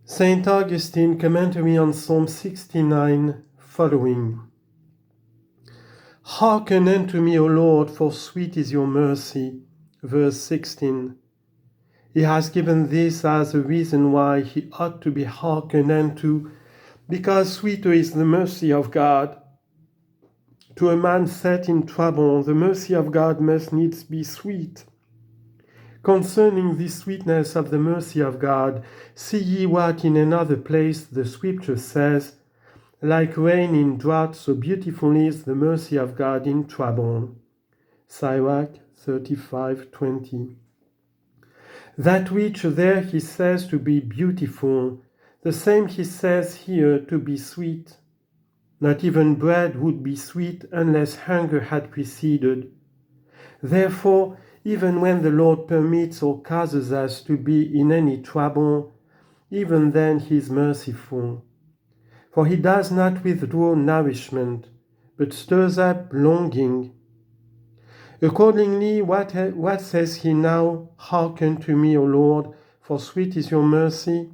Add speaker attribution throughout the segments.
Speaker 1: Saint Augustine, commentary on Psalm 69, following. Hearken unto me, O Lord, for sweet is your mercy. Verse 16. He has given this as a reason why he ought to be hearkened unto, because sweeter is the mercy of God. To a man set in trouble, the mercy of God must needs be sweet. Concerning the sweetness of the mercy of God, see ye what in another place the Scripture says, like rain in drought, so beautiful is the mercy of God in trouble. Sirach 35:20. That which there he says to be beautiful, the same he says here to be sweet. Not even bread would be sweet unless hunger had preceded. Therefore, even when the Lord permits or causes us to be in any trouble, even then he is merciful. For he does not withdraw nourishment, but stirs up longing. Accordingly, what says he now? Hearken to me, O Lord, for sweet is your mercy.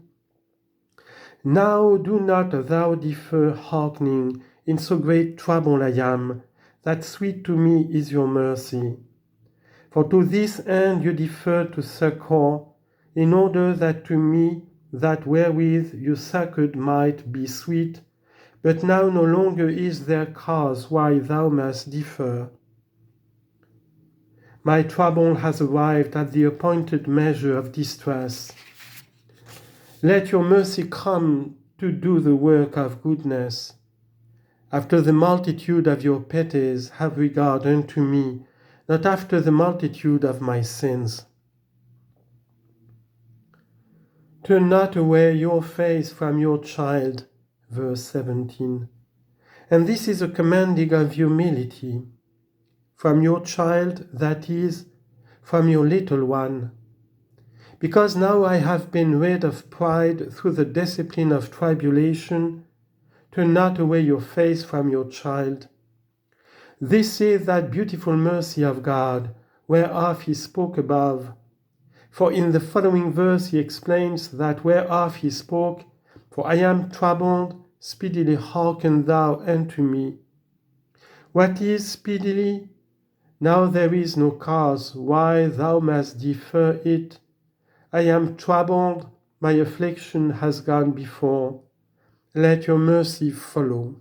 Speaker 1: Now do not thou defer hearkening, in so great trouble I am, that sweet to me is your mercy. For to this end you defer to succor, in order that to me that wherewith you succored might be sweet, but now no longer is there cause why thou must defer. My trouble has arrived at the appointed measure of distress. Let your mercy come to do the work of goodness. After the multitude of your pities, have regard unto me, not after the multitude of my sins. Turn not away your face from your child, verse 17. And this is a commanding of humility. From your child, that is, from your little one. Because now I have been rid of pride through the discipline of tribulation, turn not away your face from your child. This is that beautiful mercy of God, whereof he spoke above. For in the following verse he explains that whereof he spoke, for I am troubled, speedily hearken thou unto me. What is speedily? Now there is no cause why thou must defer it. I am troubled, my affliction has gone before. Let your mercy follow.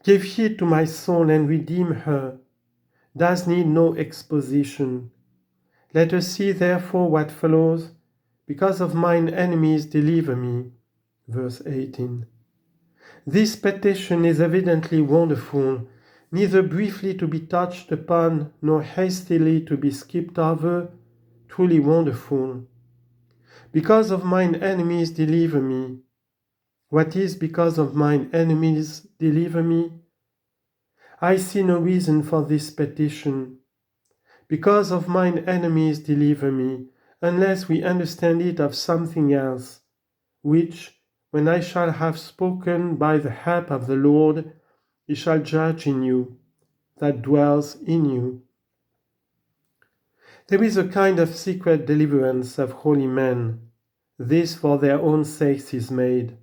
Speaker 1: Give heed to my soul and redeem her. Does need no exposition. Let us see therefore what follows. Because of mine enemies deliver me. Verse 18. This petition is evidently wonderful, neither briefly to be touched upon, nor hastily to be skipped over, truly wonderful. Because of mine enemies deliver me. What is because of mine enemies deliver me? I see no reason for this petition. Because of mine enemies deliver me, unless we understand it of something else, which, when I shall have spoken by the help of the Lord, he shall judge in you, that dwells in you. There is a kind of secret deliverance of holy men. This for their own sakes is made.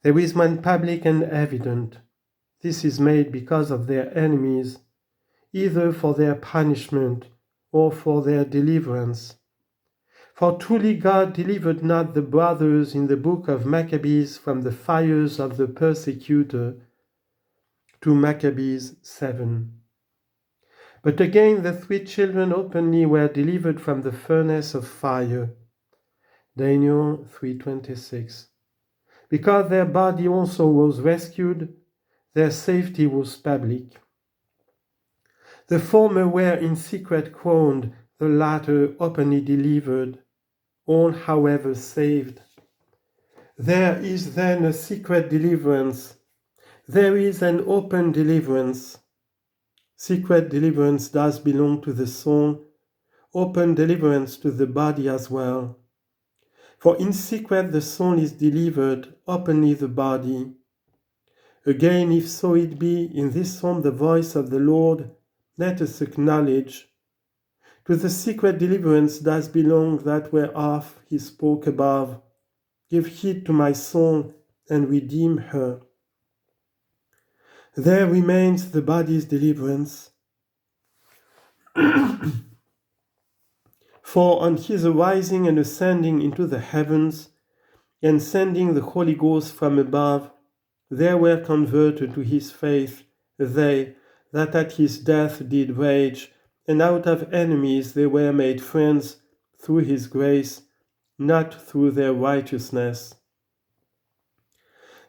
Speaker 1: There is one public and evident. This is made because of their enemies, either for their punishment or for their deliverance. For truly God delivered not the brothers in the book of Maccabees from the fires of the persecutor, to Maccabees 7. But again the three children openly were delivered from the furnace of fire, Daniel 3:26. Because their body also was rescued, their safety was public. The former were in secret crowned, the latter openly delivered, all however saved. There is then a secret deliverance. There is an open deliverance. Secret deliverance does belong to the soul, open deliverance to the body as well. For in secret the soul is delivered, openly the body. Again, if so it be, in this psalm the voice of the Lord, let us acknowledge. To the secret deliverance does belong that whereof he spoke above. Give heed to my soul and redeem her. There remains the body's deliverance. For on his arising and ascending into the heavens, and sending the Holy Ghost from above, there were converted to his faith they that at his death did rage, and out of enemies they were made friends through his grace, not through their righteousness.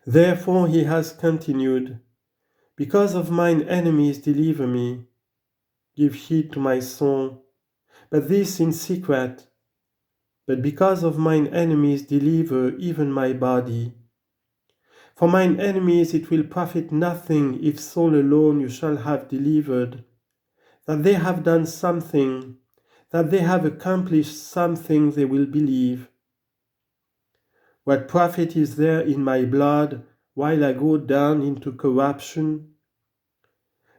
Speaker 1: Therefore he has continued, because of mine enemies deliver me. Give heed to my soul, but this in secret. But because of mine enemies deliver even my body. For mine enemies it will profit nothing if soul alone you shall have delivered, that they have done something, that they have accomplished something they will believe. What profit is there in my blood while I go down into corruption?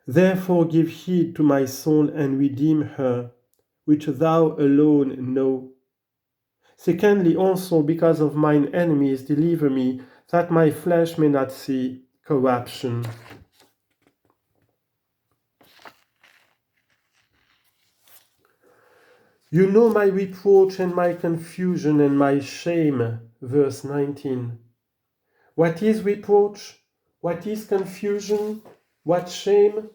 Speaker 1: Therefore give heed to my soul and redeem her, which thou alone know. Secondly also, because of mine enemies deliver me, that my flesh may not see corruption. You know my reproach and my confusion and my shame. Verse 19. What is reproach? What is confusion? What shame?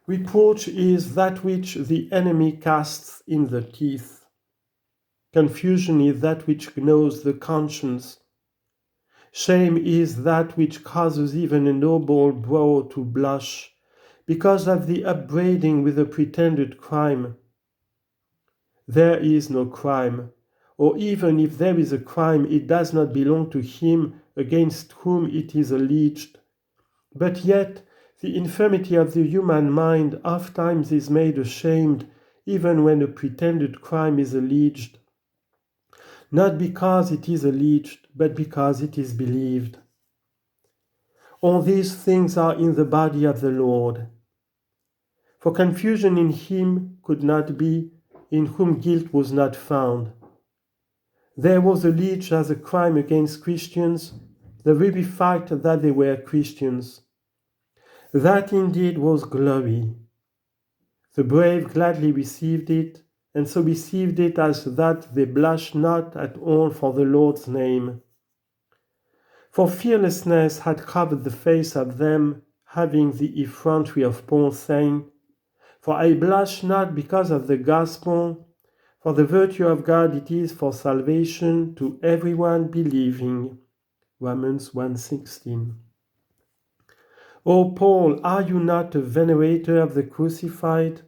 Speaker 1: Reproach is that which the enemy casts in the teeth. Confusion is that which gnaws the conscience. Shame is that which causes even a noble brow to blush, because of the upbraiding with a pretended crime. There is no crime, or even if there is a crime, it does not belong to him against whom it is alleged. But yet, the infirmity of the human mind ofttimes is made ashamed, even when a pretended crime is alleged, not because it is alleged, but because it is believed. All these things are in the body of the Lord. For confusion in him could not be, in whom guilt was not found. There was alleged as a crime against Christians the very fact that they were Christians. That indeed was glory. The brave gladly received it, and so received it as that they blushed not at all for the Lord's name. For fearlessness had covered the face of them, having the effrontery of Paul, saying, For I blush not because of the gospel, for the virtue of God it is for salvation to everyone believing. Romans 1:16. O Paul, are you not a venerator of the crucified?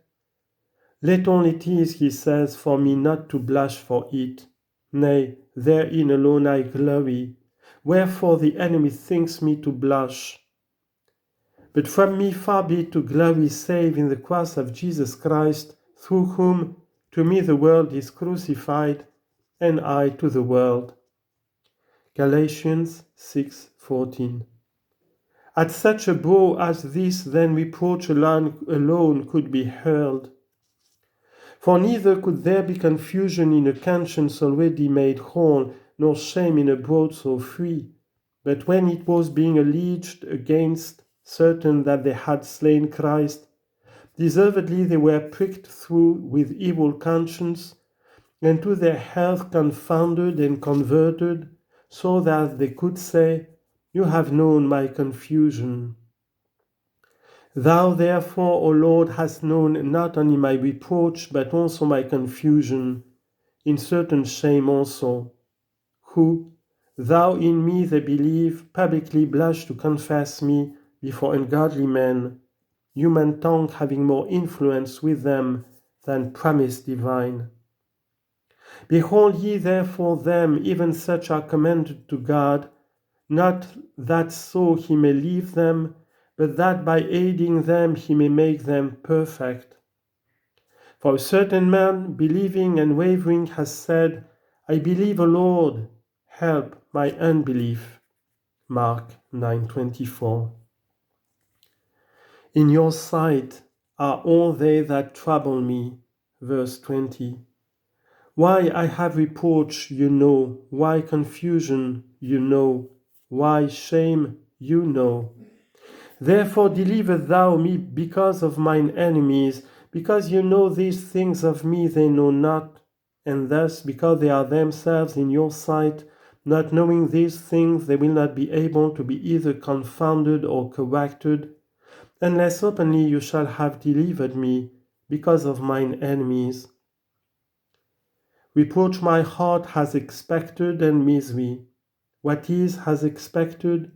Speaker 1: Little it is, he says, for me not to blush for it. Nay, therein alone I glory. Wherefore the enemy thinks me to blush. But from me far be it to glory save in the cross of Jesus Christ, through whom to me the world is crucified, and I to the world. Galatians 6:14. At such a blow as this then reproach alone could be hurled. For neither could there be confusion in a conscience already made whole, nor shame in a broad so free, but when it was being alleged against certain that they had slain Christ, deservedly they were pricked through with evil conscience, and to their health confounded and converted, so that they could say, You have known my confusion. Thou therefore, O Lord, hast known not only my reproach, but also my confusion, in certain shame also, who, thou in me they believe, publicly blush to confess me before ungodly men, human tongue having more influence with them than promise divine. Behold ye therefore them, even such are commended to God, not that so he may leave them, but that by aiding them he may make them perfect. For a certain man, believing and wavering, has said, I believe, O Lord, help my unbelief. Mark 9:24. In your sight are all they that trouble me. verse 20. Why I have reproach, you know, why confusion, you know, why shame, you know. Therefore deliver thou me because of mine enemies, because you know these things of me they know not, and thus because they are themselves in your sight, not knowing these things they will not be able to be either confounded or corrected, unless openly you shall have delivered me because of mine enemies. Reproach my heart has expected and misery. What is has expected?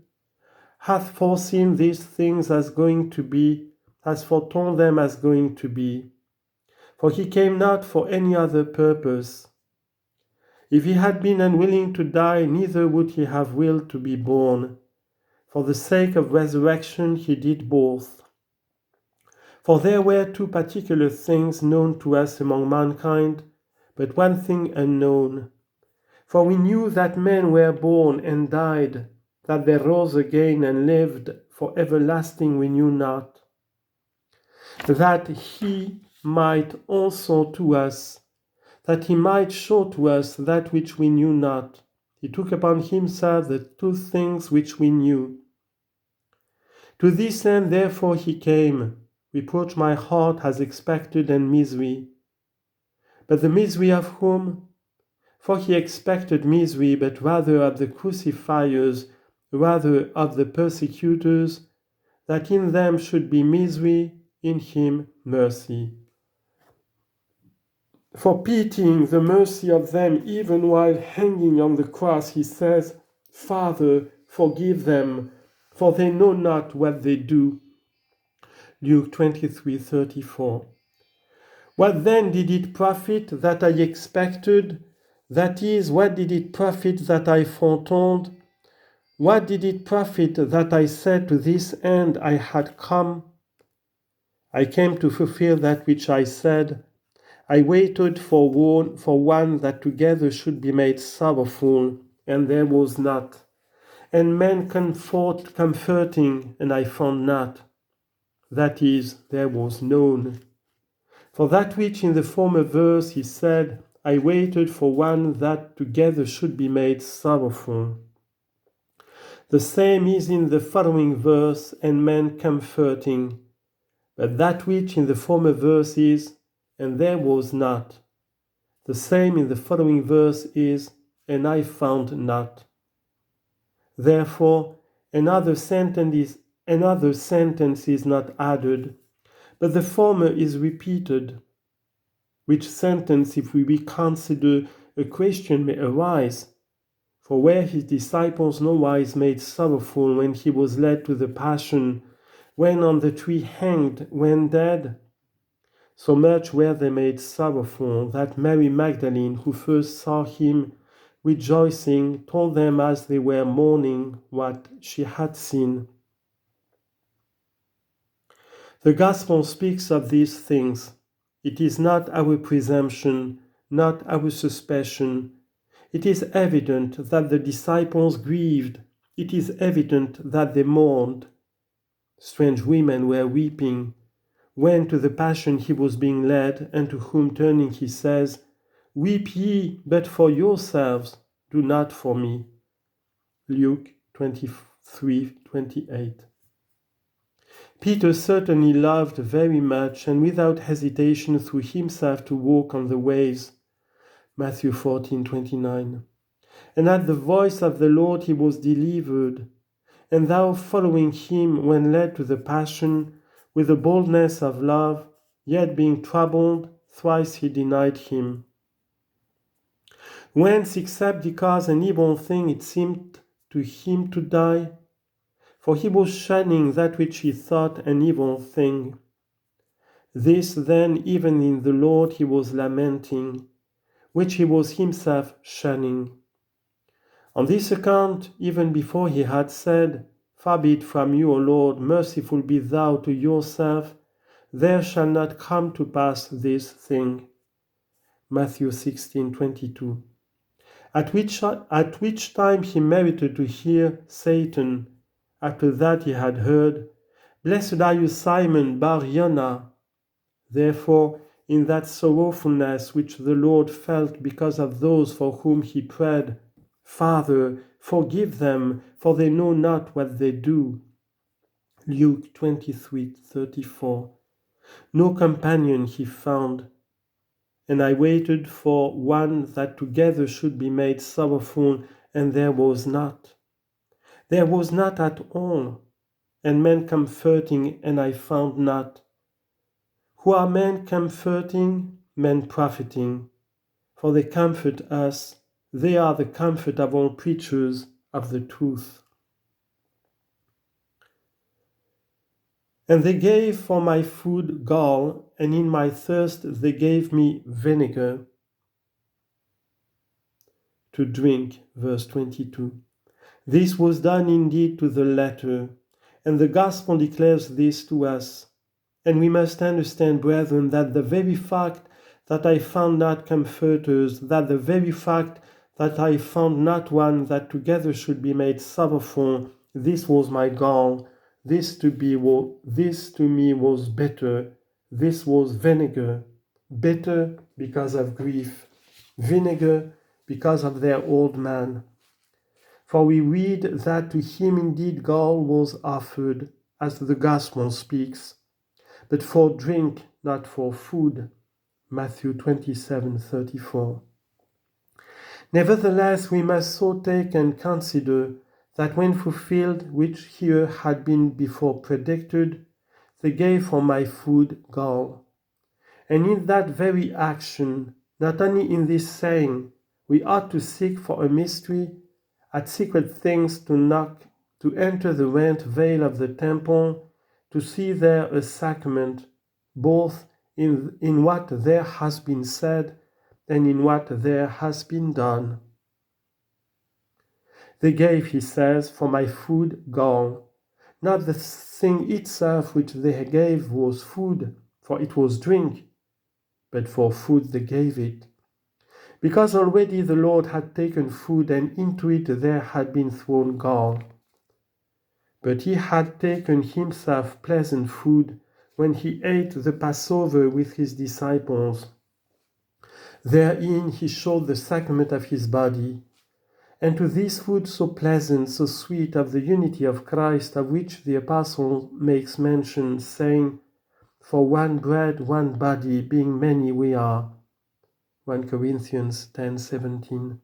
Speaker 1: Hath foreseen these things as going to be, has foretold them as going to be. For he came not for any other purpose. If he had been unwilling to die, neither would he have willed to be born. For the sake of resurrection he did both. For there were two particular things known to us among mankind, but one thing unknown. For we knew that men were born and died, that they rose again and lived, for everlasting we knew not. That he might also to us, that he might show to us that which we knew not. He took upon himself the two things which we knew. To this end therefore he came. Reproach my heart has expected and misery. But the misery of whom? For he expected misery, but rather of the crucifiers, rather of the persecutors, that in them should be misery, in him mercy. For pitying the mercy of them, even while hanging on the cross, he says, Father, forgive them, for they know not what they do. Luke 23:34. What then did it profit that I expected? That is, what did it profit that I foretold? What did it profit that I said to this end I had come? I came to fulfill that which I said. I waited for one that together should be made sorrowful, and there was not. And men comforting, and I found not. That is, there was none. For that which in the former verse he said, I waited for one that together should be made sorrowful. The same is in the following verse, and men comforting. But that which in the former verse is, and there was not. The same in the following verse is, and I found not. Therefore, another sentence is not added, but the former is repeated. Which sentence, if we reconsider, a question may arise. For were his disciples nowise made sorrowful when he was led to the passion, when on the tree hanged, when dead? So much were they made sorrowful that Mary Magdalene, who first saw him, rejoicing, told them as they were mourning what she had seen. The Gospel speaks of these things. It is not our presumption, not our suspicion. It is evident that the disciples grieved. It is evident that they mourned. Strange women were weeping. When to the passion he was being led, and to whom turning he says, Weep ye, but for yourselves, do not for me. Luke 23:28. Peter certainly loved very much, and without hesitation threw himself to walk on the waves. Matthew 14:29. And at the voice of the Lord he was delivered. And thou following him when led to the passion, with the boldness of love, yet being troubled, thrice he denied him. Whence, except because an evil thing it seemed to him to die? For he was shunning that which he thought an evil thing. This then even in the Lord he was lamenting, which he was himself shunning. On this account, even before he had said, Far be it from you, O Lord, merciful be thou to yourself, there shall not come to pass this thing. Matthew 16:22. At which time he merited to hear Satan. After that he had heard, Blessed are you, Simon Bar-Yona. Therefore, in that sorrowfulness which the Lord felt because of those for whom he prayed, "Father, forgive them, for they know not what they do." Luke 23:34. No companion he found, and I waited for one that together should be made sorrowful, and there was not. There was not at all, and men comforting, and I found not. Who are men comforting? Men profiting. For they comfort us. They are the comfort of all preachers of the truth. And they gave for my food gall, and in my thirst they gave me vinegar to drink. Verse 22. This was done indeed to the letter, and the gospel declares this to us. And we must understand, brethren, that the very fact that I found not comforters, that the very fact that I found not one that together should be made sorrowful, this was my gall. This to me was bitter. This was vinegar. Bitter because of grief. Vinegar because of their old man. For we read that to him indeed gall was offered, as the gospel speaks, but for drink, not for food. Matthew 27:34. Nevertheless, we must so take and consider that when fulfilled, which here had been before predicted, they gave for my food gall. And in that very action, not only in this saying, we ought to seek for a mystery, at secret things to knock, to enter the rent veil of the temple, to see there a sacrament, both in what there has been said and in what there has been done. They gave, he says, for my food gall. Not the thing itself which they gave was food, for it was drink, but for food they gave it. Because already the Lord had taken food, and into it there had been thrown gall. But he had taken himself pleasant food when he ate the Passover with his disciples. Therein he showed the sacrament of his body. And to this food so pleasant, so sweet, of the unity of Christ, of which the apostle makes mention, saying, "For one bread, one body, being many we are." 1 Corinthians 10:17.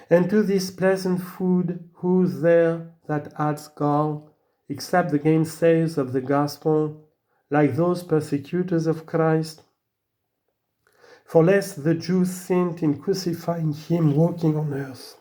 Speaker 1: And to this pleasant food, who's there that adds gall, except the gainsayers of the gospel, like those persecutors of Christ? For lest the Jews sinned in crucifying him walking on earth.